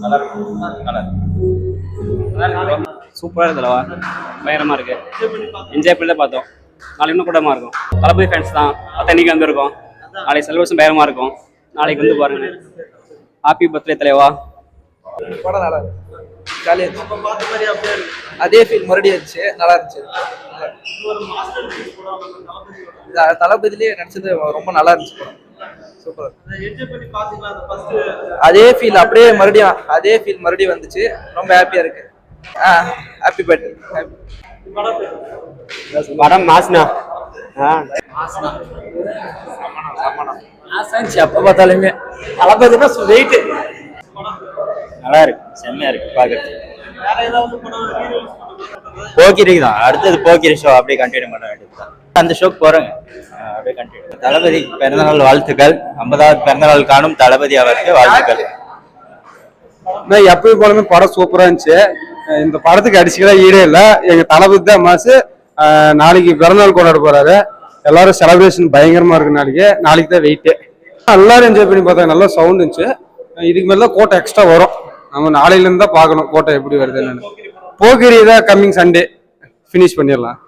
நல்லா இருக்கும். நல்லா இருக்கு. சூப்பராக இருக்குல்லவா, பயங்கரமாக இருக்கு. என்ஜாய் பண்ணி தான் பார்த்தோம். நாளைக்கு இன்னும் கூட்டமாக இருக்கும். தளபதி ஃபேன்ஸ் தான் அத்தனைக்கு வந்துருக்கோம். நாளைக்கு செலிப்ரேஷன் பயங்கரமாக இருக்கும். நாளைக்கு வந்து பாருங்க. ஹாப்பி பர்த்டே தலைவா. படம் நல்லா இருக்கு, ஜாலியாக இருந்துச்சு. அதே ஃபீல் மறுபடியும் இருந்துச்சு, நல்லா இருந்துச்சு. தளபதியிலே நடிச்சது ரொம்ப நல்லா இருந்துச்சு படம். சூப்பர். அதே ஃபீல் அப்படியே மறுபடியும் அதே ஃபீல் மறுபடியும் வந்துச்சு. ரொம்ப ஹாப்பியா இருக்கு. Happy birthday. படம் மாஸ்னா எப்ப பார்த்தாலுமே தளபதினா வெயிட். நல்லா இருக்கு, செம்மையா இருக்கு பார்க்கறது. போக்கிரி தான் அடுத்தது, போக்கிரி ஷோ அப்படியே கண்டினியூ பண்ண வேண்டியதுதான். அந்த ஷோக்கு போறேங்க, அப்படியே கண்டினியூ. தளபதி பிறந்தநாள் வாழ்த்துக்கள். 50வது பிறந்தநாள் காணும் தளபதி அவருக்கு வாழ்த்துக்கள். எப்பயும் போலமே படம் சூப்பரா இருந்துச்சு. இந்த படத்துக்கு அடிச்சுக்கலாம் ஈடே இல்லை. எங்க தளபதி தான் மாசு. நாளைக்கு பிறந்தநாள் கொண்டாட போறாரு. எல்லாரும் செலிப்ரேஷன் பயங்கரமா இருக்கு. நாளைக்கு தான் வெயிட்டு. எல்லாரும் என்ஜாய் பண்ணி பார்த்தாங்க. நல்லா சவுண்ட் இருந்துச்சு. இதுக்கு மேல தான் கோட்டை எக்ஸ்ட்ரா வரும். நம்ம நாளையில இருந்து தான் பார்க்கணும் கோட்டை எப்படி வருது என்னன்னு. போகிரி தான் கம்மிங் சண்டே ஃபினிஷ் பண்ணிடலாம்.